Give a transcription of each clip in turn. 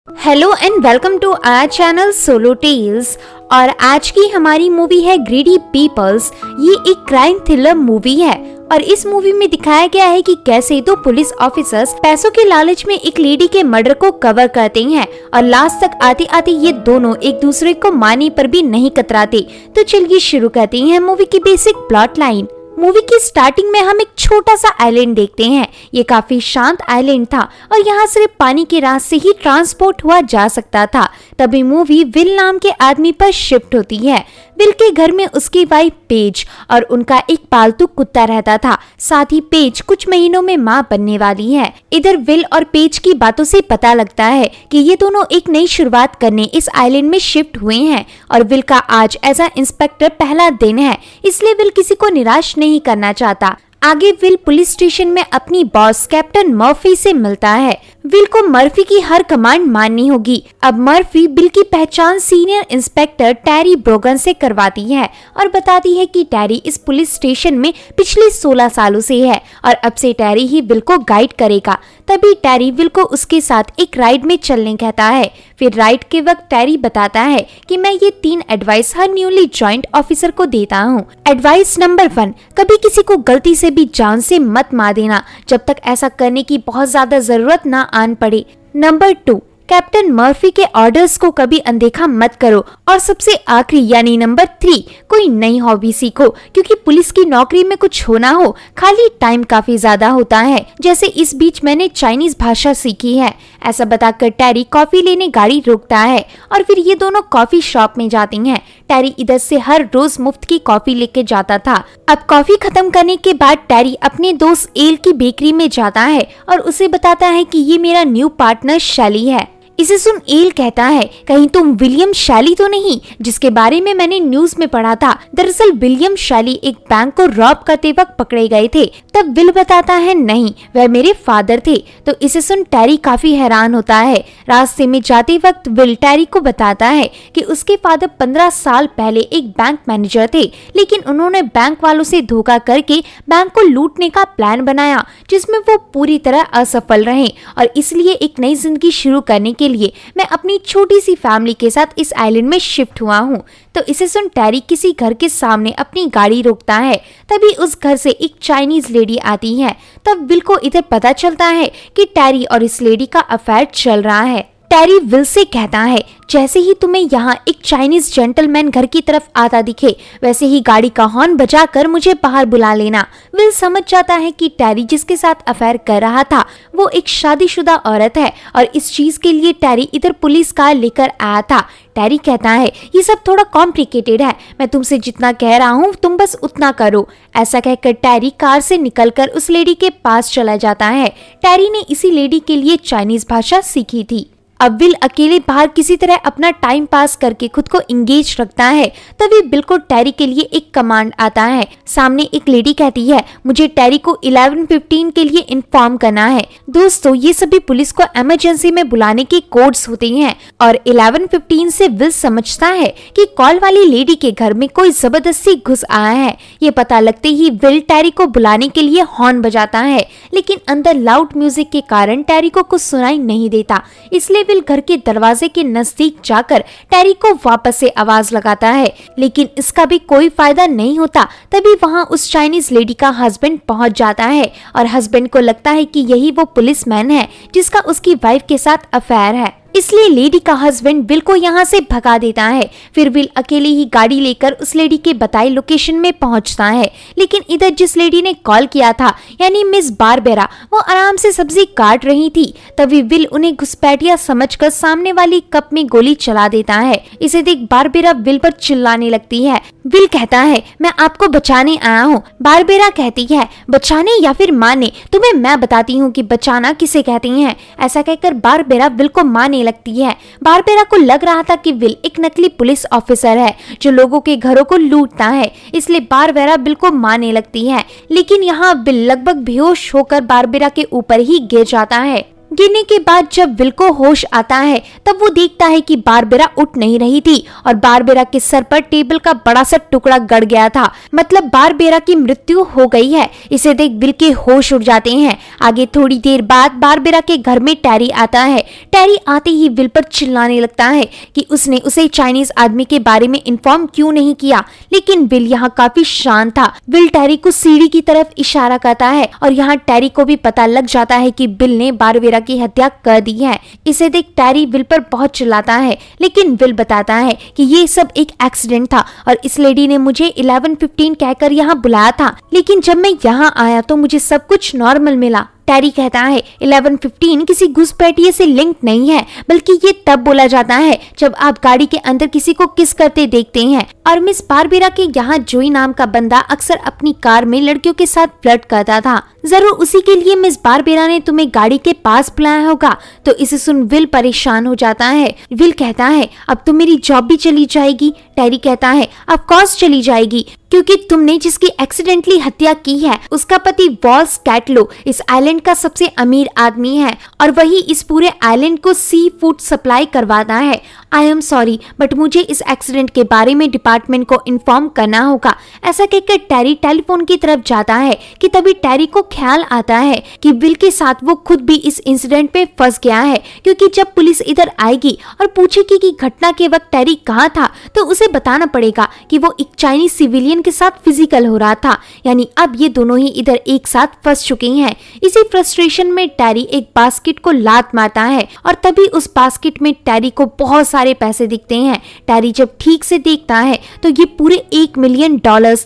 Hello and welcome to our channel solo tales. और आज की हमारी मूवी है ग्रीडी पीपल्स। ये एक क्राइम थ्रिलर मूवी है और इस मूवी में दिखाया गया है कि कैसे दो पुलिस ऑफिसर्स पैसों के लालच में एक लेडी के मर्डर को कवर करते हैं और लास्ट तक आते आते ये दोनों एक दूसरे को मारने पर भी नहीं कतराते। तो चलिए शुरू करते हैं मूवी की बेसिक प्लॉट लाइन। मूवी की स्टार्टिंग में हम एक छोटा सा आइलैंड देखते हैं। ये काफी शांत आइलैंड था और यहाँ सिर्फ पानी के रास्ते ही ट्रांसपोर्ट हुआ जा सकता था। तभी मूवी विल नाम के आदमी पर शिफ्ट होती है। विल के घर में उसकी वाइफ पेज और उनका एक पालतू कुत्ता रहता था। साथ ही पेज कुछ महीनों में मां बनने वाली है। इधर विल और पेज की बातों से पता लगता है कि ये दोनों एक नई शुरुआत करने इस आइलैंड में शिफ्ट हुए हैं और विल का आज एज अ इंस्पेक्टर पहला दिन है, इसलिए विल किसी को निराश नहीं करना चाहता। आगे विल पुलिस स्टेशन में अपनी बॉस कैप्टन मर्फी से मिलता है। विल को मर्फी की हर कमांड माननी होगी। अब मर्फी विल की पहचान सीनियर इंस्पेक्टर टेरी ब्रोगन से करवाती है और बताती है कि टेरी इस पुलिस स्टेशन में पिछले 16 सालों से है और अब से टेरी ही विल को गाइड करेगा। तभी टेरी विल को उसके साथ एक राइड में चलने कहता है। फिर राइड के वक्त टेरी बताता है कि मैं ये 3 एडवाइस हर न्यूली ज्वाइंट ऑफिसर को देता हूँ। एडवाइस नंबर 1, कभी किसी को गलती से भी जान से मत मार देना जब तक ऐसा करने की बहुत ज्यादा जरूरत ना आन पड़े। नंबर 2, कैप्टन मर्फी के ऑर्डर्स को कभी अनदेखा मत करो। और सबसे आखिरी यानी नंबर 3, कोई नई हॉबी सीखो क्योंकि पुलिस की नौकरी में कुछ होना हो खाली टाइम काफी ज्यादा होता है। जैसे इस बीच मैंने चाइनीज भाषा सीखी है। ऐसा बताकर टेरी कॉफी लेने गाड़ी रोकता है और फिर ये दोनों कॉफी शॉप में जाती हैं। टेरी इधर से हर रोज मुफ्त की कॉफी लेके जाता था। अब कॉफी खत्म करने के बाद टेरी अपने दोस्त एल की बेकरी में जाता है और उसे बताता है कि ये मेरा न्यू पार्टनर शैली है। इसे सुन एल कहता है, कहीं तुम विलियम शैली तो नहीं जिसके बारे में मैंने न्यूज में पढ़ा था। दरअसल विलियम शैली एक बैंक को रॉब करते वक्त पकड़े गए थे। तब विल बताता है नहीं, वह मेरे फादर थे। तो इसे सुन टेरी काफी हैरान होता है। रास्ते में जाते वक्त विल टेरी को बताता है कि उसके फादर 15 साल पहले एक बैंक मैनेजर थे, लेकिन उन्होंने बैंक वालों से धोखा करके बैंक को लूटने का प्लान बनाया जिसमें वो पूरी तरह असफल रहे और इसलिए एक नई जिंदगी शुरू करने के लिए मैं अपनी छोटी सी फैमिली के साथ इस आइलैंड में शिफ्ट हुआ हूँ। तो इसे सुन टेरी किसी घर के सामने अपनी गाड़ी रोकता है। तभी उस घर से एक चाइनीज लेडी आती है। तब विल को इधर पता चलता है कि टेरी और इस लेडी का अफेयर चल रहा है। टेरी विल से कहता है, जैसे ही तुम्हें यहाँ एक चाइनीज जेंटलमैन घर की तरफ आता दिखे वैसे ही गाड़ी का हॉर्न बजाकर मुझे बाहर बुला लेना। विल समझ जाता है कि टेरी जिसके साथ अफेयर कर रहा था वो एक शादीशुदा औरत है और इस चीज के लिए टेरी इधर पुलिस कार लेकर आया था। टेरी कहता है, ये सब थोड़ा कॉम्प्लिकेटेड है, मैं तुमसे जितना कह रहा हूँ तुम बस उतना करो। ऐसा कहकर टेरी कार से निकलकर उस लेडी के पास चला जाता है। टेरी ने इसी लेडी के लिए चाइनीज भाषा सीखी थी। अब विल अकेले बाहर किसी तरह अपना टाइम पास करके खुद को इंगेज रखता है। तभी विल को टेरी के लिए एक कमांड आता है। सामने एक लेडी कहती है, मुझे टेरी को 11:15 के लिए इन्फॉर्म करना है। दोस्तों, ये सभी पुलिस को इमरजेंसी में बुलाने के कोड्स होते हैं और 11:15 से विल समझता है कि कॉल वाली लेडी के घर में कोई जबरदस्ती घुस आया है। ये पता लगते ही विल टेरी को बुलाने के लिए हॉर्न बजाता है, लेकिन अंदर लाउड म्यूजिक के कारण टेरी को कुछ सुनाई नहीं देता। इसलिए विल घर के दरवाजे के नजदीक जाकर टेरी को वापस से आवाज लगाता है, लेकिन इसका भी कोई फायदा नहीं होता। तभी वहां उस चाइनीज लेडी का हस्बैंड पहुंच जाता है और हस्बैंड को लगता है कि यही वो पुलिसमैन है जिसका उसकी वाइफ के साथ अफेयर है। इसलिए लेडी का हस्बैंड विल को यहाँ से भगा देता है। फिर विल अकेले ही गाड़ी लेकर उस लेडी के बताई लोकेशन में पहुँचता है, लेकिन इधर जिस लेडी ने कॉल किया था यानी मिस बारबेरा वो आराम से सब्जी काट रही थी। तभी विल उन्हें घुसपैठिया समझकर सामने वाली कप में गोली चला देता है। इसे देख बारबेरा विल पर चिल्लाने लगती है। विल कहता है, मैं आपको बचाने आया हूँ। बारबेरा कहती है, बचाने या फिर मारने, तुम्हें मैं बताती हूँ कि बचाना किसे कहती हैं। ऐसा कहकर बारबेरा विल को मारने लगती है। बारबेरा को लग रहा था कि विल एक नकली पुलिस ऑफिसर है जो लोगों के घरों को लूटता है, इसलिए बारबेरा विल को मारने लगती है। लेकिन यहाँ विल लगभग बेहोश होकर बारबेरा के ऊपर ही गिर जाता है। गिरने के बाद जब विल को होश आता है तब वो देखता है कि बारबेरा उठ नहीं रही थी और बारबेरा के सर पर टेबल का बड़ा सा टुकड़ा गड़ गया था। मतलब बारबेरा की मृत्यु हो गई है। इसे देख विल के होश उड़ जाते हैं। आगे थोड़ी देर बाद बारबेरा के घर में टैरी आता है। टैरी आते ही विल पर चिल्लाने लगता है कि उसने उसे चाइनीज आदमी के बारे में इन्फॉर्म क्यों नहीं किया, लेकिन विल यहाँ काफी शांत था। विल टैरी को सीढ़ी की तरफ इशारा करता है और यहाँ टैरी को भी पता लग जाता है कि विल ने बारबेरा की हत्या कर दी है। इसे देख टैरी विल पर बहुत चिल्लाता है, लेकिन विल बताता है कि ये सब एक एक्सीडेंट था और इस लेडी ने मुझे 11:15 कहकर यहाँ बुलाया था, लेकिन जब मैं यहाँ आया तो मुझे सब कुछ नॉर्मल मिला। टैरी कहता है 11:15 किसी घुसपैठिए से लिंक नहीं है, बल्कि ये तब बोला जाता है जब आप गाड़ी के अंदर किसी को किस करते देखते हैं। और मिस बारबेरा के यहाँ जोई नाम का बंदा अक्सर अपनी कार में लड़कियों के साथ फ्लर्ट करता था। जरूर उसी के लिए मिस बारबेरा ने तुम्हें गाड़ी के पास बुलाया होगा। तो इसे सुन विल परेशान हो जाता है। विल कहता है अब तो मेरी जॉब भी चली जाएगी। टैरी कहता है ऑफ कोर्स चली जाएगी, क्योंकि तुमने जिसकी एक्सीडेंटली हत्या की है उसका पति वॉल्स कैटलो इस आइलैंड का सबसे अमीर आदमी है और वही इस पूरे आइलैंड को सी फूड सप्लाई करवाता है। आई एम सॉरी बट मुझे इस एक्सीडेंट के बारे में डिपार्टमेंट को इन्फॉर्म करना होगा। ऐसा कहकर टैरी टेलीफोन की तरफ जाता है कि तभी टैरी को ख्याल आता है कि विल के साथ वो खुद भी इस इंसिडेंट पे फंस गया है, क्योंकि जब पुलिस इधर आएगी और पूछेगी कि घटना के वक्त टैरी कहाँ था तो उसे बताना पड़ेगा कि वो एक चाइनीज सिविलियन के साथ फिजिकल हो रहा था। यानी अब ये दोनों ही इधर एक साथ फंस चुके हैं। इसी फ्रस्ट्रेशन में टैरी एक बास्केट को लात मारता है और तभी उस बास्केट में टैरी को बहुत सारे पैसे दिखते हैं। टैरी जब ठीक से देखता है तो ये पूरे $1 मिलियन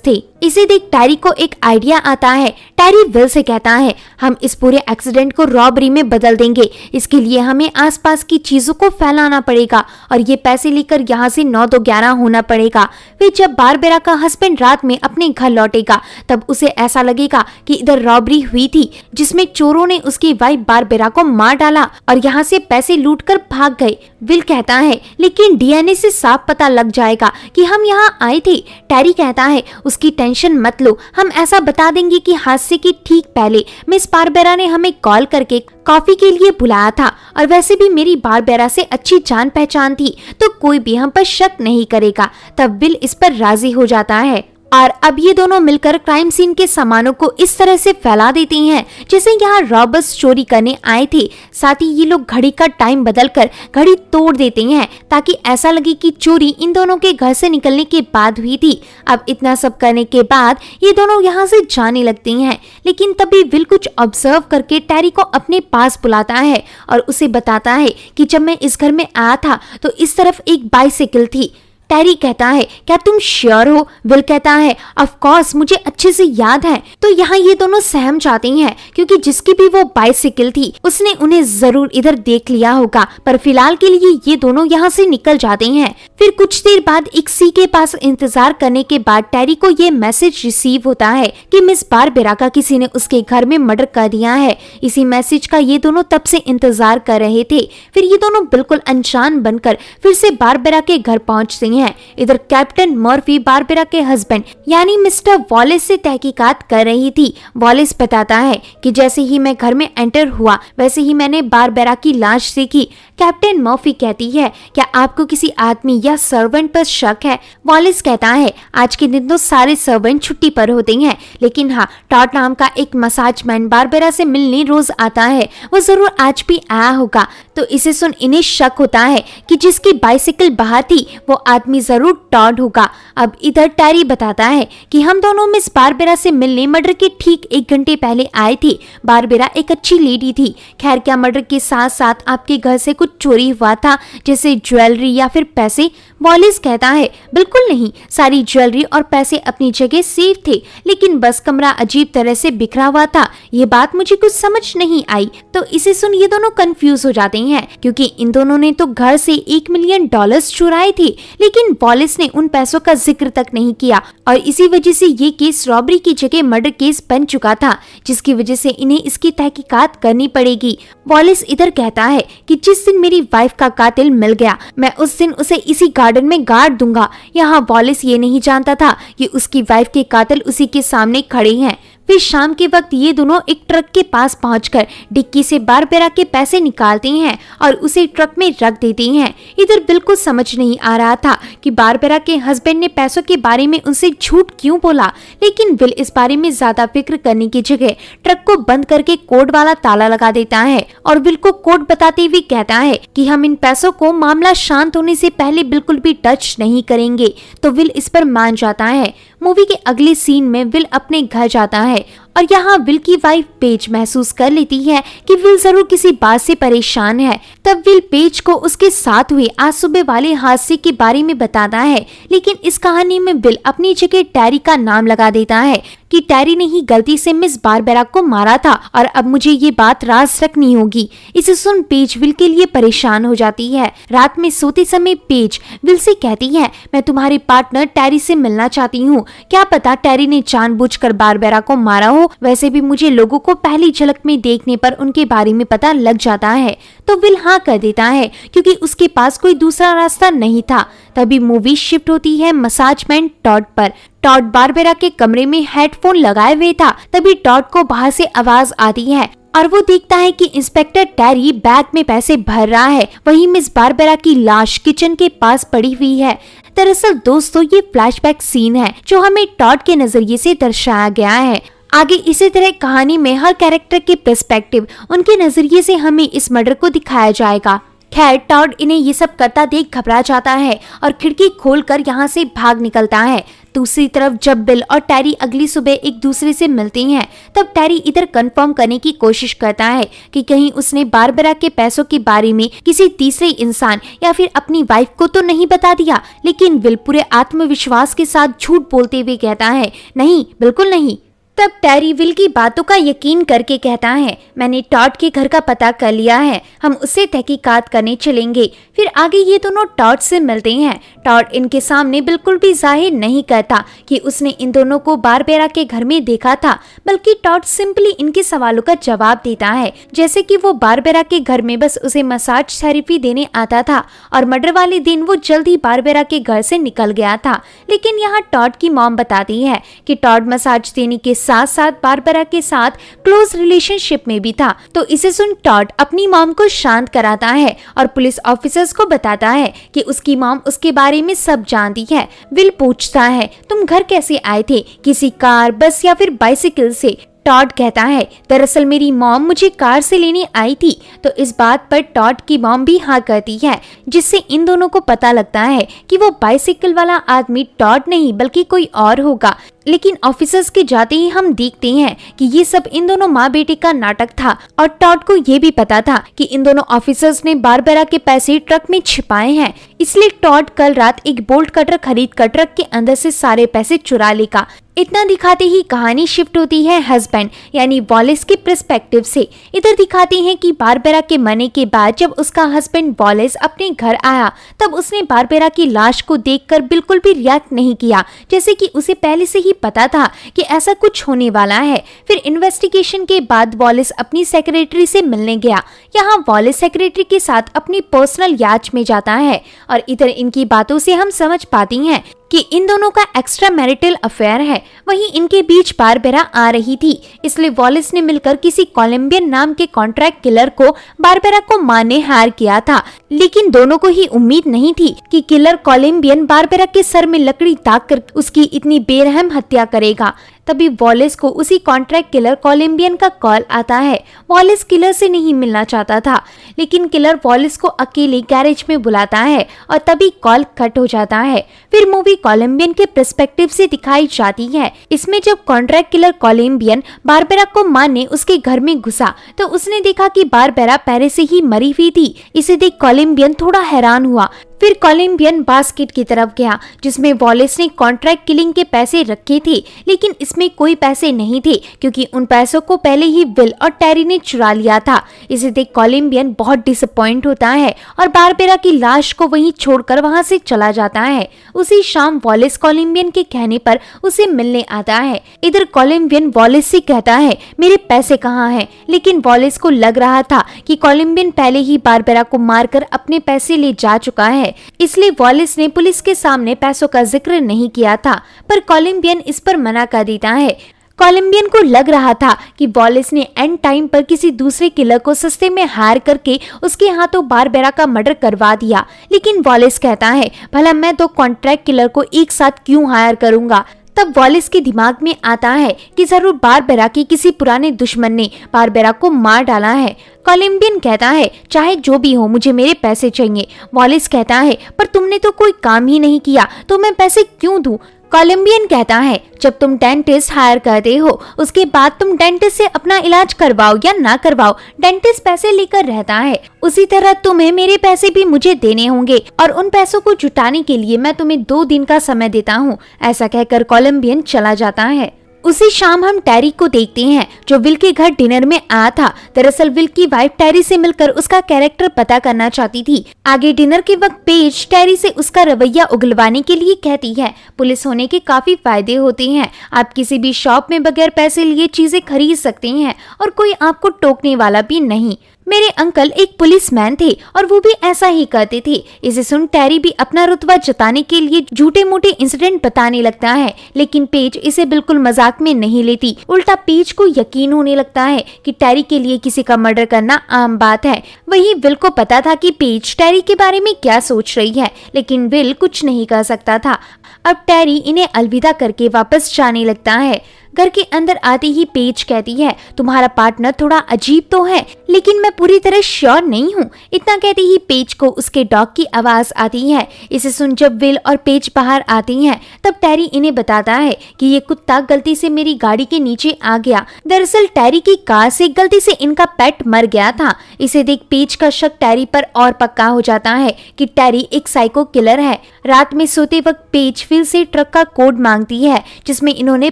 थे। इसे देख टैरी को एक आइडिया आता है। टैरी विल से कहता है हम इस पूरे एक्सीडेंट को रॉबरी में बदल देंगे। इसके लिए हमें आसपास की चीजों को फैलाना पड़ेगा और ये पैसे लेकर यहाँ से 9-11 होना पड़ेगा। फिर जब बारबेरा का हस्बैंड रात में अपने घर लौटेगा तब उसे ऐसा लगेगा कि इधर रॉबरी हुई थी जिसमें चोरों ने उसकी वाइफ बारबेरा को मार डाला और यहाँ से पैसे लूट कर भाग गए। विल कहता है लेकिन डीएनए से साफ पता लग जाएगा कि हम यहाँ आए थे। टैरी कहता है उसकी टेंशन मत लो, हम ऐसा बता देंगे कि हादसे की ठीक पहले मिस बारबेरा ने हमें कॉल करके कॉफी के लिए बुलाया था और वैसे भी मेरी बारबेरा से अच्छी जान पहचान थी तो कोई भी हम पर शक नहीं करेगा। तब विल इस पर राजी हो जाता है और अब ये दोनों मिलकर क्राइम सीन के सामानों को इस तरह से फैला देती हैं जैसे यहाँ रॉबर्स चोरी करने आए थे। साथ ही ये लोग घड़ी का टाइम बदलकर घड़ी तोड़ देते हैं ताकि ऐसा लगे कि चोरी इन दोनों के घर से निकलने के बाद हुई थी। अब इतना सब करने के बाद ये दोनों यहाँ से जाने लगती हैं, लेकिन तभी विल कुछ ऑब्जर्व करके टैरी को अपने पास बुलाता है और उसे बताता है कि जब मैं इस घर में आया था तो इस तरफ एक बाइसिकल थी। टैरी कहता है क्या तुम श्योर हो? विल कहता है ऑफ कोर्स मुझे अच्छे से याद है। तो यहाँ ये दोनों सहम जाते हैं क्योंकि जिसकी भी वो बाइसिकल थी उसने उन्हें जरूर इधर देख लिया होगा, पर फिलहाल के लिए ये दोनों यहाँ से निकल जाते हैं। फिर कुछ देर बाद एक सी के पास इंतजार करने के बाद टैरी को ये मैसेज रिसीव होता है कि मिस बारबेरा का किसी ने उसके घर में मर्डर कर दिया है। इसी मैसेज का ये दोनों तब से इंतजार कर रहे थे। फिर ये दोनों बिल्कुल अनजान बनकर फिर से बारबेरा के घर पहुँचते हैं। इधर कैप्टन मर्फी बारबेरा के हस्बैंड यानी मिस्टर वॉलेस से तहकीकात कर रही थी। वॉलेस बताता है कि जैसे ही मैं घर में एंटर हुआ वैसे ही मैंने बारबेरा की लाश देखी। कैप्टन मर्फी कहती है क्या आपको किसी आदमी या सर्वेंट पर शक है? वॉलेस कहता है आज के दिन तो सारे सर्वेंट छुट्टी पर होते हैं, लेकिन हाँ टॉट नाम का एक मसाज मैन बारबेरा से मिलने रोज आता है, वो जरूर आज भी आया होगा। तो इसे सुन इन्हें शक होता है कि जिसकी बाइसिकल बाहर थी वो आदमी जरूर टॉड होगा। अब इधर टैरी बताता है कि हम दोनों मिस बारबेरा से मिलने मर्डर के ठीक 1 घंटे पहले आए थे। बारबेरा एक अच्छी लेडी थी। खैर क्या मर्डर के साथ साथ आपके घर से कुछ चोरी हुआ था जैसे ज्वेलरी या फिर पैसे? वॉलेस कहता है बिल्कुल नहीं, सारी ज्वेलरी और पैसे अपनी जगह सेफ थे, लेकिन बस कमरा अजीब तरह से बिखरा हुआ था। ये बात मुझे कुछ समझ नहीं आई। तो इसे सुन ये दोनों कंफ्यूज हो जाते हैं क्योंकि इन दोनों ने तो घर से $1 मिलियन चुराए थे, लेकिन वॉलेस ने उन पैसों का जिक्र तक नहीं किया और इसी वजह से ये केस रॉबरी की जगह मर्डर केस बन चुका था, जिसकी वजह से इन्हें इसकी तहकीकात करनी पड़ेगी। वॉलेस इधर कहता है कि जिस दिन मेरी वाइफ का कातिल मिल गया मैं उस दिन उसे इसी गार्डन में गाड़ दूंगा। यहाँ वॉलेस ये नहीं जानता था कि उसकी वाइफ के कातिल उसी के सामने खड़े हैं। फिर शाम के वक्त ये दोनों एक ट्रक के पास पहुंचकर डिक्की से बारबेरा के पैसे निकालते हैं और उसे ट्रक में रख देते हैं। इधर बिल्कुल समझ नहीं आ रहा था कि बारबेरा के हस्बैंड ने पैसों के बारे में उनसे झूठ क्यों बोला, लेकिन विल इस बारे में ज्यादा फिक्र करने की जगह ट्रक को बंद करके कोड वाला ताला लगा देता है और विल को कोड बताते हुए कहता है कि हम इन पैसों को मामला शांत होने से पहले बिल्कुल भी टच नहीं करेंगे। तो विल इस पर मान जाता है। मूवी के अगले सीन में विल अपने घर जाता है और यहाँ विल की वाइफ पेज महसूस कर लेती है कि विल जरूर किसी बात से परेशान है। तब विल पेज को उसके साथ हुए आज सुबह वाले हादसे के बारे में बताता है, लेकिन इस कहानी में विल अपनी जगह टैरी का नाम लगा देता है कि टैरी ने ही गलती से मिस बारबेरा को मारा था और अब मुझे ये बात राज रखनी होगी। इसे सुन पेज विल के लिए परेशान हो जाती है। रात में सोते समय पेज विल से कहती है, मैं तुम्हारे पार्टनर टैरी से मिलना चाहती हूँ, क्या पता टैरी ने जानबूझकर बारबेरा को मारा हो। वैसे भी मुझे लोगों को पहली झलक में देखने पर उनके बारे में पता लग जाता है। तो विल हाँ कर देता है क्योंकि उसके पास कोई दूसरा रास्ता नहीं था। तभी मूवी शिफ्ट होती है मसाज मैन टॉड पर। टॉड बारबेरा के कमरे में हेडफोन लगाए हुए था। तभी टॉड को बाहर से आवाज आती है और वो देखता है कि इंस्पेक्टर टैरी बैग में पैसे भर रहा है। वहीं मिस बारबेरा की लाश किचन के पास पड़ी हुई है। दरअसल दोस्तों ये फ्लैशबैक सीन है जो हमें टॉड के नजरिए से दर्शाया गया है। आगे इसी तरह कहानी में हर कैरेक्टर के पर्सपेक्टिव, उनके नजरिए से हमें इस मर्डर को दिखाया जाएगा। खैर टॉड इन्हें ये सब करता देख घबरा जाता है और खिड़की खोलकर यहाँ से भाग निकलता है। दूसरी तरफ जब बिल और टैरी अगली सुबह एक दूसरे से मिलते हैं तब टैरी इधर कंफर्म करने की कोशिश करता है कि कहीं उसने बारबेरा के पैसों के बारे में किसी तीसरे इंसान या फिर अपनी वाइफ को तो नहीं बता दिया। लेकिन विल पूरे आत्मविश्वास के साथ झूठ बोलते हुए कहता है, नहीं बिल्कुल नहीं। तब टैरी विल की बातों का यकीन करके कहता है, मैंने टॉड के घर का पता कर लिया है, हम उससे तहकीकात करने चलेंगे। फिर आगे ये दोनों टॉड से मिलते हैं। टॉड इनके सामने बिल्कुल भी जाहिर नहीं करता कि उसने इन दोनों को बारबेरा के घर में देखा था, बल्कि टॉड सिंपली इनके सवालों का जवाब देता है, जैसे कि वो बारबेरा के घर में बस उसे मसाज थेरेपी देने आता था और मर्डर वाले दिन वो जल्दी बारबेरा के घर से निकल गया था। लेकिन यहाँ टॉड की मॉम बताती है कि टॉड मसाज देने के साथ साथ बारबेरा के साथ क्लोज रिलेशनशिप में भी था। तो इसे सुन टॉड अपनी मॉम को शांत कराता है और पुलिस ऑफिसर्स को बताता है कि उसकी मॉम उसके बारे में सब जानती है। विल पूछता है, तुम घर कैसे आए थे, किसी कार, बस या फिर बाइसिकल से? टॉड कहता है, दरअसल मेरी मॉम मुझे कार से लेने आई थी। तो इस बात पर टॉड की मॉम भी हाँ करती है, जिससे इन दोनों को पता लगता है कि वो बाइसिकल वाला आदमी टॉड नहीं बल्कि कोई और होगा। लेकिन ऑफिसर्स के जाते ही हम देखते हैं कि ये सब इन दोनों माँ बेटे का नाटक था और टॉड को ये भी पता था कि इन दोनों ऑफिसर्स ने बारबेरा के पैसे ट्रक में छिपाए हैं। इसलिए टॉड कल रात एक बोल्ट कटर खरीद कर ट्रक के अंदर से सारे पैसे चुरा लेगा। इतना दिखाते ही कहानी शिफ्ट होती है हस्बैंड यानी वॉलेस के पर्सपेक्टिव से। इधर दिखाते हैं कि बारबेरा के मरने के बाद जब उसका हस्बैंड वॉलेस अपने घर आया तब उसने बारबेरा की लाश को देखकर बिल्कुल भी रिएक्ट नहीं किया, जैसे कि उसे पहले से ही पता था कि ऐसा कुछ होने वाला है। फिर इन्वेस्टिगेशन के बाद वॉलेस अपनी सेक्रेटरी से मिलने गया। यहाँ वॉलेस सेक्रेटरी के साथ अपनी पर्सनल याच में जाता है और इधर इनकी बातों से हम समझ पाती हैं कि इन दोनों का एक्स्ट्रा मैरिटल अफेयर है। वहीं इनके बीच बारबेरा आ रही थी, इसलिए वॉलेस ने मिलकर किसी कोलंबियन नाम के कॉन्ट्रैक्ट किलर को बारबेरा को मारने हायर किया था। लेकिन दोनों को ही उम्मीद नहीं थी कि किलर कोलंबियन बारबेरा के सर में लकड़ी दाग कर उसकी इतनी बेरहम हत्या करेगा। तभी वॉलेस को उसी कॉन्ट्रैक्ट किलर कोलंबियन का कॉल आता है। वॉलेस किलर से नहीं मिलना चाहता था, लेकिन किलर वॉलेस को अकेले गैरेज में बुलाता है और तभी कॉल कट हो जाता है। फिर मूवी कोलंबियन के पर्सपेक्टिव से दिखाई जाती है। इसमें जब कॉन्ट्रैक्ट किलर कोलंबियन बारबेरा को मारने उसके घर में घुसा तो उसने देखा कि बारबेरा पहले से ही मरी हुई थी। इसे देख कोलंबियन थोड़ा हैरान हुआ। फिर कोलंबियन बास्केट की तरफ गया जिसमें वॉलेस ने कॉन्ट्रैक्ट किलिंग के पैसे रखे थे, लेकिन इसमें कोई पैसे नहीं थे क्योंकि उन पैसों को पहले ही विल और टैरी ने चुरा लिया था। इसे देख कोलंबियन बहुत डिसअपॉइंट होता है और बारबेरा की लाश को वहीं छोड़कर वहां से चला जाता है। उसी शाम वॉलेस कोलंबियन के कहने पर उसे मिलने आता है। इधर कोलंबियन वॉलेस से कहता है, मेरे पैसे कहाँ हैं? लेकिन वॉलेस को लग रहा था कि कोलंबियन पहले ही बारबेरा को मारकर अपने पैसे ले जा चुका है, इसलिए वॉलेस ने पुलिस के सामने पैसों का जिक्र नहीं किया था। पर कोलंबियन इस पर मना कर देता है। कोलंबियन को लग रहा था कि वॉलेस ने एंड टाइम पर किसी दूसरे किलर को सस्ते में हायर करके उसके हाथों बारबेरा का मर्डर करवा दिया, लेकिन वॉलेस कहता है भला मैं तो कॉन्ट्रैक्ट किलर को एक साथ क्यों हायर करूंगा। तब वॉलेस के दिमाग में आता है कि जरूर बारबेरा के किसी पुराने दुश्मन ने बारबेरा को मार डाला है। कोलंबियन कहता है चाहे जो भी हो मुझे मेरे पैसे चाहिए। वॉलेस कहता है पर तुमने तो कोई काम ही नहीं किया तो मैं पैसे क्यों दूं। कोलंबियन कहता है जब तुम डेंटिस्ट हायर करते हो उसके बाद तुम डेंटिस्ट से अपना इलाज करवाओ या ना करवाओ, डेंटिस्ट पैसे लेकर रहता है। उसी तरह तुम्हें मेरे पैसे भी मुझे देने होंगे और उन पैसों को जुटाने के लिए मैं तुम्हें 2 दिन का समय देता हूँ। ऐसा कहकर कोलंबियन चला जाता है। उसी शाम हम टेरी को देखते हैं जो विल के घर डिनर में आया था। दरअसल विल की वाइफ टेरी से मिलकर उसका कैरेक्टर पता करना चाहती थी। आगे डिनर के वक्त पेज टेरी से उसका रवैया उगलवाने के लिए कहती है पुलिस होने के काफी फायदे होते हैं, आप किसी भी शॉप में बगैर पैसे लिए चीजें खरीद सकते हैं और कोई आपको टोकने वाला भी नहीं। मेरे अंकल एक पुलिसमैन थे और वो भी ऐसा ही करते थे। इसे सुन टेरी भी अपना रुतबा जताने के लिए झूठे मूठे इंसिडेंट बताने लगता है, लेकिन पेज इसे बिल्कुल मजाक में नहीं लेती। उल्टा पेज को यकीन होने लगता है कि टेरी के लिए किसी का मर्डर करना आम बात है। वहीं विल को पता था कि पेज टेरी के बारे में क्या सोच रही है, लेकिन विल कुछ नहीं कर सकता था। अब टेरी इन्हें अलविदा करके वापस जाने लगता है। घर के अंदर आते ही पेज कहती है तुम्हारा पार्टनर थोड़ा अजीब तो है, लेकिन मैं पूरी तरह श्योर नहीं हूँ। इतना कहते ही पेज को उसके डॉग की आवाज आती है। इसे सुन जब विल और पेज बाहर आती हैं, तब टेरी इन्हें बताता है कि ये कुत्ता गलती से मेरी गाड़ी के नीचे आ गया। दरअसल टेरी की कार से गलती से इनका पेट मर गया था। इसे देख पेज का शक टेरी पर और पक्का हो जाता है कि टेरी एक साइको किलर है। रात में सोते वक्त पेज विल से ट्रक का कोड मांगती है जिसमें इन्होंने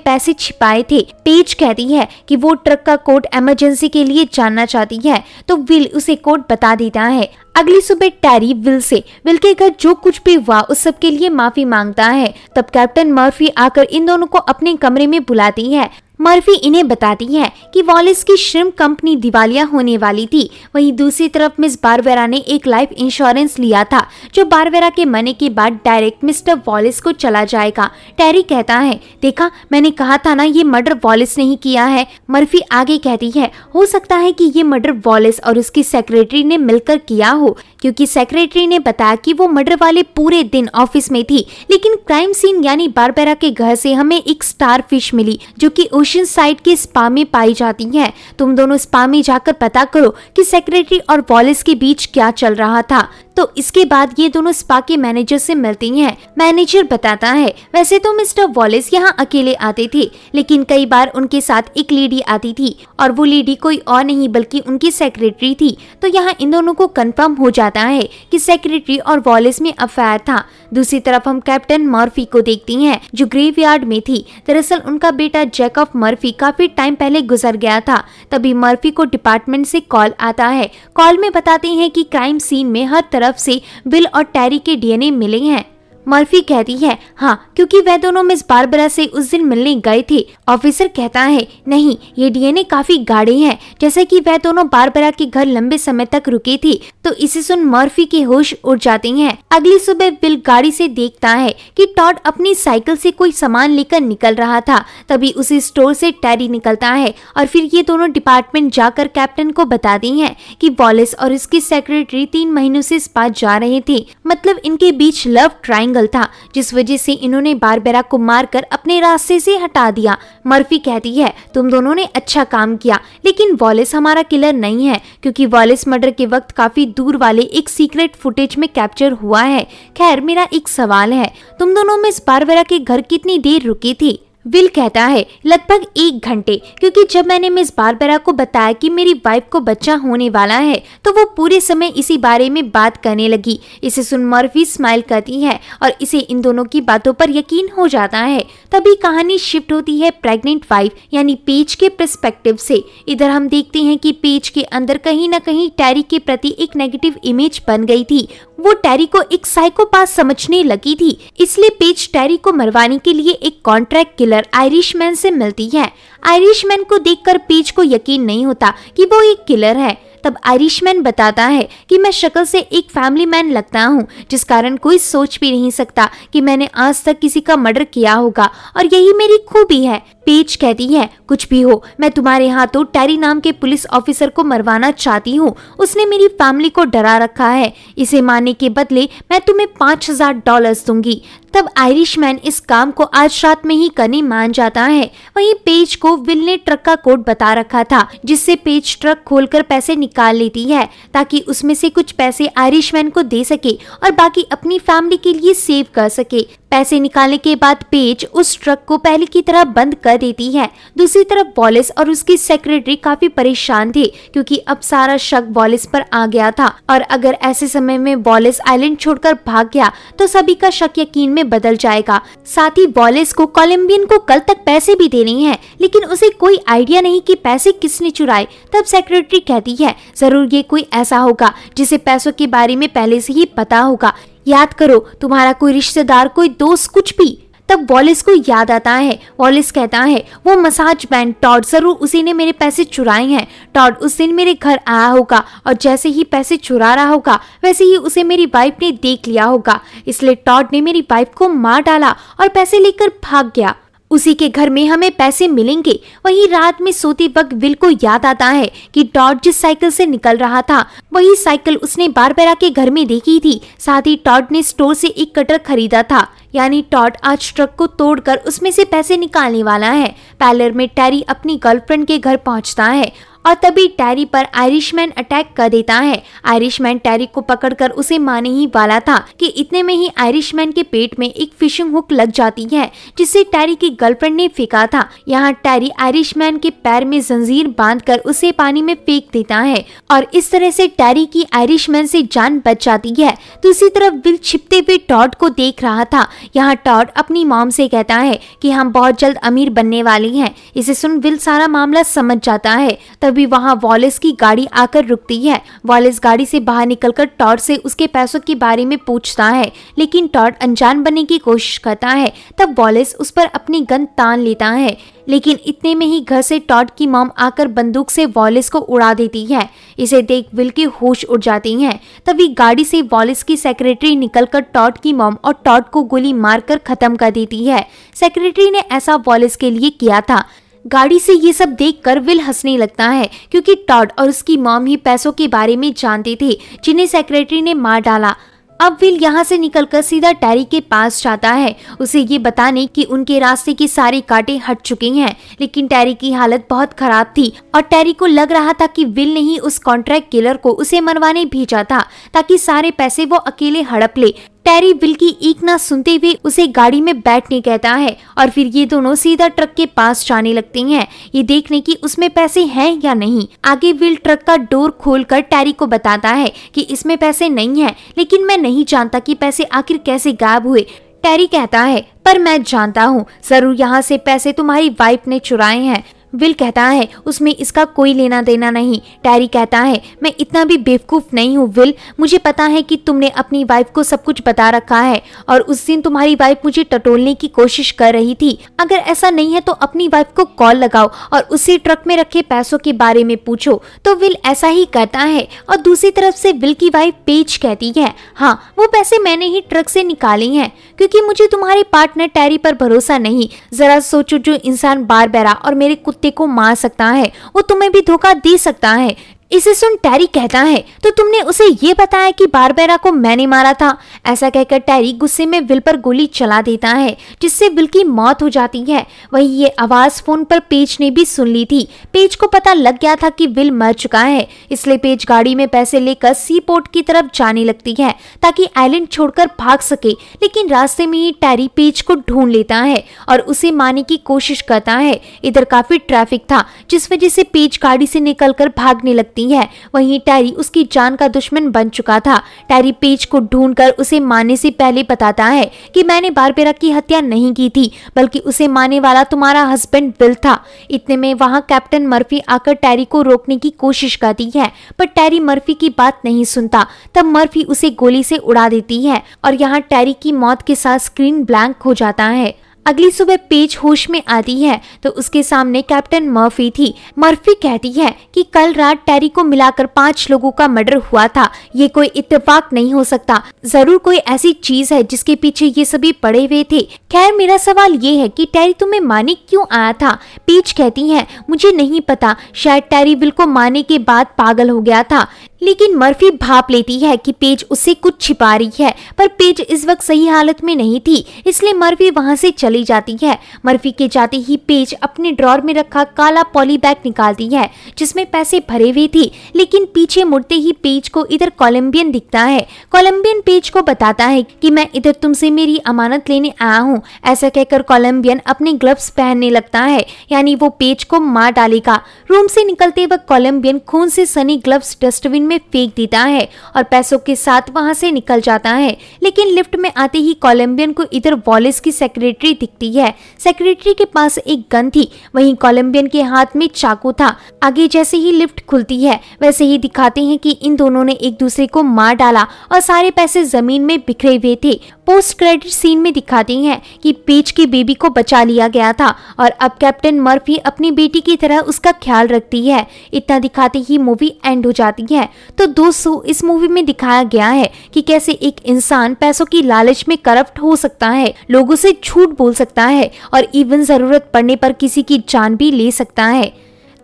पैसे छिपाए थे। पेज कहती है कि वो ट्रक का कोड इमरजेंसी के लिए जानना चाहती है, तो विल उसे कोड बता देता है। अगली सुबह टेरी विल के घर जो कुछ भी हुआ उस सब के लिए माफी मांगता है। तब कैप्टन मर्फी आकर इन दोनों को अपने कमरे में बुलाती है। मर्फी इन्हें बताती है कि वॉलेस की श्रिम्प कंपनी दिवालिया होने वाली थी। वहीं दूसरी तरफ मिस बारबेरा ने एक लाइफ इंश्योरेंस लिया था जो बारबेरा के मरने के बाद डायरेक्ट मिस्टर वॉलेस को चला जाएगा। टेरी कहता है देखा मैंने कहा था ना ये मर्डर वॉलेस नहीं किया है। मर्फी आगे कहती है हो सकता है कि ये मर्डर वॉलेस और उसकी सेक्रेटरी ने मिलकर किया हो, क्योंकि सेक्रेटरी ने बताया कि वो मर्डर वाले पूरे दिन ऑफिस में थी, लेकिन क्राइम सीन यानी बारबेरा के घर से हमें एक स्टार फिश मिली जो कि ओशन साइड के स्पा में पाई जाती है। तुम दोनों स्पा में जाकर पता करो कि सेक्रेटरी और वॉलेस के बीच क्या चल रहा था। तो इसके बाद ये दोनों स्पा के मैनेजर से मिलती हैं। मैनेजर बताता है वैसे तो मिस्टर वॉलेस यहाँ अकेले आते थे, लेकिन कई बार उनके साथ एक लेडी आती थी और वो लेडी कोई और नहीं बल्कि उनकी सेक्रेटरी थी। तो यहाँ इन दोनों को कंफर्म हो जाता है कि सेक्रेटरी और वॉलेस में अफेयर था। दूसरी तरफ हम कैप्टन मर्फी को देखती हैं जो ग्रेवयार्ड में थी। दरअसल उनका बेटा जैकब मर्फी काफी टाइम पहले गुजर गया था। तभी मर्फी को डिपार्टमेंट से कॉल आता है। कॉल में बताते हैं कि क्राइम सीन में हर तरफ से विल और टेरी के डीएनए मिले हैं। मर्फी कहती है हाँ, क्योंकि वह दोनों मिस बारबेरा से उस दिन मिलने गए थे। ऑफिसर कहता है नहीं, ये डीएनए काफी गाढ़े हैं, जैसे कि वह दोनों बारबेरा के घर लंबे समय तक रुके थे। तो इसे सुन मर्फी के होश उड़ जाते हैं। अगली सुबह विल गाड़ी से देखता है कि टॉड अपनी साइकिल से कोई सामान लेकर निकल रहा था। तभी उसी स्टोर से टेरी निकलता है और फिर ये दोनों डिपार्टमेंट जाकर कैप्टन को बताती हैं कि वॉलेस और इसकी सेक्रेटरी 3 महीनों से स्पा जा रहे थे। मतलब इनके बीच लव ट्रायंगल था, जिस वजह से इन्होंने बारबेरा को मारकर अपने रास्ते से हटा दिया। मर्फी कहती है तुम दोनों ने अच्छा काम किया, लेकिन वॉलेस हमारा किलर नहीं है, क्योंकि वॉलेस मर्डर के वक्त काफी दूर वाले एक सीक्रेट फुटेज में कैप्चर हुआ है। खैर मेरा एक सवाल है, तुम दोनों में बारबेरा के घर कितनी देर रुके थे? विल कहता है लगभग 1 घंटे, क्योंकि जब मैंने मिस बारबेरा को बताया कि मेरी वाइफ को बच्चा होने वाला है तो वो पूरे समय इसी बारे में बात करने लगी। इसे सुन मर्फी स्माइल करती है और इसे इन दोनों की बातों पर यकीन हो जाता है। तभी कहानी शिफ्ट होती है प्रेग्नेंट वाइफ यानी पेज के पर्सपेक्टिव से। इधर हम देखते हैं कि पेज के अंदर कहीं न कहीं टेरी के प्रति एक नेगेटिव इमेज बन गई थी। वो टेरी को एक साइकोपाथ समझने लगी थी, इसलिए पेज टेरी को मरवाने के लिए एक कॉन्ट्रैक्ट किलर आयरिशमैन से मिलती है। आयरिशमैन को देखकर पेज को यकीन नहीं होता कि वो एक किलर है। तब आयरिशमैन बताता है कि मैं शक्ल से एक फैमिली मैन लगता हूँ, जिस कारण कोई सोच भी नहीं सकता कि मैंने आज तक किसी का मर्डर किया होगा और यही मेरी खूबी है। पेज कहती है, कुछ भी हो, मैं तुम्हारे हाथों टेरी नाम के पुलिस ऑफिसर को मरवाना चाहती हूँ। उसने मेरी फैमिली को डरा रखा है। इसे मारने के बदले मैं तुम्हें $5000 दूंगी। तब आयरिशमैन इस काम को आज रात में ही करने मान जाता है। वहीं पेज को विल ने ट्रक का कोड बता रखा था, जिससे पेज ट्रक खोलकर पैसे निकाल लेती है ताकि उसमें से कुछ पैसे आयरिशमैन को दे सके और बाकी अपनी फैमिली के लिए सेव कर सके। पैसे निकालने के बाद पेज उस ट्रक को पहले की तरह बंद कर देती है। दूसरी तरफ वॉलेस और उसकी सेक्रेटरी काफी परेशान थे क्योंकि अब सारा शक वॉलेस पर आ गया था और अगर ऐसे समय में वॉलेस आइलैंड छोड़कर भाग गया तो सभी का शक यकीन में बदल जाएगा। साथ ही वॉलेस को कोलंबियन को कल तक पैसे भी देने हैं, लेकिन उसे कोई आइडिया नहीं कि पैसे किसने चुराए। तब सेक्रेटरी कहती है, जरूर ये कोई ऐसा होगा जिसे पैसों के बारे में पहले से ही पता होगा। याद करो, तुम्हारा कोई रिश्तेदार, कोई दोस्त, कुछ भी। तब वॉलेस को याद आता है। वॉलेस कहता है, वो मसाज बैंड टॉड, जरूर उसी ने मेरे पैसे चुराए हैं। टॉड उस दिन मेरे घर आया होगा और जैसे ही पैसे चुरा रहा होगा वैसे ही उसे मेरी वाइफ ने देख लिया होगा, इसलिए टॉड ने मेरी वाइफ को मार डाला और पैसे लेकर भाग गया। उसी के घर में हमें पैसे मिलेंगे। वहीं रात में सोते वक्त विल को याद आता है कि टॉड जिस साइकिल से निकल रहा था वही साइकिल उसने बारबेरा के घर में देखी थी। साथ ही टॉड ने स्टोर से एक कटर खरीदा था, यानी टॉड आज ट्रक को तोड़कर उसमें से पैसे निकालने वाला है। पैलर में टेरी अपनी गर्लफ्रेंड के घर पहुंचता है और तभी टेरी पर आयरिशमैन अटैक कर देता है। आयरिशमैन टेरी को पकड़कर उसे मारने ही वाला था कि इतने में ही आयरिशमैन के पेट में एक फिशिंग हुक लग जाती है जिसे टेरी की गर्लफ्रेंड ने फेंका था। यहाँ टेरी आयरिशमैन के पैर में जंजीर बांधकर उसे पानी में फेंक देता है और इस तरह से टेरी की आयरिशमैन से जान बच जाती है। दूसरी तरफ विल छिपते हुए टॉड को देख रहा था। यहाँ टॉड अपनी मॉम से कहता है कि हम बहुत जल्द अमीर बनने वाले हैं। इसे सुन विल सारा मामला समझ जाता है। तभी वहां वॉलेस की गाड़ी आकर रुकती है। वॉलेस गाड़ी से बाहर निकलकर टॉड से उसके पैसों के बारे में पूछता है, लेकिन टॉड अनजान बनने की कोशिश करता है। तब वॉलेस उस पर अपनी गन तान लेता है, लेकिन इतने में ही घर से टॉड की मॉम आकर बंदूक से वॉलेस को उड़ा देती है। इसे देख विल की होश उड़ जाती है। तभी गाड़ी से वॉलेस की सेक्रेटरी निकलकर टॉड की मॉम और टॉड को गोली मारकर खत्म कर देती है। सेक्रेटरी ने ऐसा वॉलेस के लिए किया था। गाड़ी से ये सब देखकर विल हंसने लगता है क्योंकि टॉड और उसकी मॉम ही पैसों के बारे में जानते थे जिन्हें सेक्रेटरी ने मार डाला। अब विल यहाँ से निकलकर सीधा टेरी के पास जाता है, उसे ये बताने कि उनके रास्ते के सारे कांटे हट चुके हैं। लेकिन टेरी की हालत बहुत खराब थी और टेरी को लग रहा था कि विल ने ही उस कॉन्ट्रैक्ट किलर को उसे मरवाने भेजा था ताकि सारे पैसे वो अकेले हड़प ले। टेरी विल की एक ना सुनते हुए उसे गाड़ी में बैठने कहता है और फिर ये दोनों सीधा ट्रक के पास जाने लगते हैं, ये देखने की उसमें पैसे हैं या नहीं। आगे विल ट्रक का डोर खोलकर टेरी को बताता है कि इसमें पैसे नहीं है, लेकिन मैं नहीं जानता कि पैसे आखिर कैसे गायब हुए। टेरी कहता है, पर मैं जानता हूँ, जरूर यहाँ से पैसे तुम्हारी वाइफ ने चुराए हैं। विल कहता है, उसमें इसका कोई लेना देना नहीं। टेरी कहता है, मैं इतना भी बेवकूफ नहीं हूँ विल, मुझे पता है कि तुमने अपनी वाइफ को सब कुछ बता रखा है और उस दिन तुम्हारी वाइफ मुझे टटोलने की कोशिश कर रही थी। अगर ऐसा नहीं है तो अपनी वाइफ को कॉल लगाओ और उसी ट्रक में रखे पैसों के बारे में पूछो। तो विल ऐसा ही करता है और दूसरी तरफ से विल की वाइफ पेज कहती है, हाँ वो पैसे मैंने ही ट्रक से निकाले हैं क्योंकि मुझे तुम्हारे पार्टनर टेरी पर भरोसा नहीं। जरा सोचो, जो इंसान बारबेरा और मेरे कुत्ते को मार सकता है वो तुम्हें भी धोखा दे सकता है। इसे सुन टेरी कहता है, तो तुमने उसे ये बताया कि बारबेरा को मैंने मारा था। ऐसा कहकर टेरी गुस्से में विल पर गोली चला देता है जिससे विल की मौत हो जाती है। वही ये आवाज फोन पर पेज ने भी सुन ली थी। पेज को पता लग गया था कि विल मर चुका है, इसलिए पेज गाड़ी में पैसे लेकर सी पोर्ट की तरफ जाने लगती है ताकि आइलैंड छोड़कर भाग सके। लेकिन रास्ते में ही टेरी पेज को ढूंढ लेता है और उसे मारने की कोशिश करता है। इधर काफी ट्रैफिक था जिस वजह से पेज गाड़ी से निकलकर भागने लगती है। वहीं टेरी उसकी जान का दुश्मन बन चुका था। टेरी पेज को ढूंढकर उसे मारने से पहले बताता है कि मैंने बारबेरा की हत्या नहीं की थी, बल्कि उसे मारने वाला तुम्हारा हस्बैंड विल था। इतने में वहां कैप्टन मर्फी आकर टेरी को रोकने की कोशिश करती है, पर टेरी मर्फी की बात नहीं सुनता। तब मर्फी उसे गोली से उड़ा देती है और यहाँ टेरी की मौत के साथ स्क्रीन ब्लैंक हो जाता है। अगली सुबह पेज होश में आती है तो उसके सामने कैप्टन मर्फी थी। मर्फी कहती है कि कल रात टेरी को मिलाकर 5 लोगों का मर्डर हुआ था। ये कोई इत्तेफाक नहीं हो सकता, जरूर कोई ऐसी चीज है जिसके पीछे ये सभी पड़े हुए थे। खैर मेरा सवाल ये है कि टेरी तुम्हें मारने क्यों आया था? पेज कहती है मुझे नहीं पता, शायद टेरी विल को मारने के बाद पागल हो गया था। लेकिन मर्फी भाप लेती है कि पेज उससे कुछ छिपा रही है, पर पेज इस वक्त सही हालत में नहीं थी, इसलिए मर्फी वहां से चली जाती है। मर्फी के जाते ही पेज अपने ड्रॉर में रखा काला पॉली बैग निकालती है जिसमें पैसे भरे हुए थे, लेकिन पीछे मुड़ते ही पेज को इधर कोलंबियन दिखता है। कोलंबियन पेज को बताता है कि मैं इधर तुमसे मेरी अमानत लेने आया हूँ। ऐसा कहकर कोलंबियन अपने ग्लव्स पहनने लगता है, यानी वो पेज को मार डालेगा। रूम से निकलते वक्त कोलंबियन खून से सनी ग्लव्स डस्टबिन में फेंक देता है और पैसों के साथ वहां से निकल जाता है। लेकिन लिफ्ट में आते ही कोलंबियन को इधर वॉलिस की सेक्रेटरी दिखती है। सेक्रेटरी के पास एक गन थी, वहीं कोलंबियन के हाथ में चाकू था। आगे जैसे ही लिफ्ट खुलती है वैसे ही दिखाते हैं कि इन दोनों ने एक दूसरे को मार डाला और सारे पैसे जमीन में बिखरे हुए थे। पोस्ट क्रेडिट सीन में दिखाते हैं कि पेज की बेबी को बचा लिया गया था और अब कैप्टन मर्फी अपनी बेटी की तरह उसका ख्याल रखती है। इतना दिखाते ही मूवी एंड हो जाती है। तो दोस्तों इस मूवी में दिखाया गया है कि कैसे एक इंसान पैसों की लालच में करप्ट हो सकता है, लोगों से झूठ बोल सकता है और इवन जरूरत पड़ने पर किसी की जान भी ले सकता है।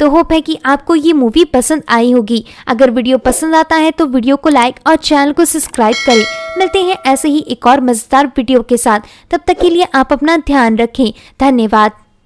तो होप है कि आपको ये मूवी पसंद आई होगी। अगर वीडियो पसंद आता है तो वीडियो को लाइक और चैनल को सब्सक्राइब करें। मिलते हैं ऐसे ही एक और मजेदार वीडियो के साथ, तब तक के लिए आप अपना ध्यान रखें। धन्यवाद।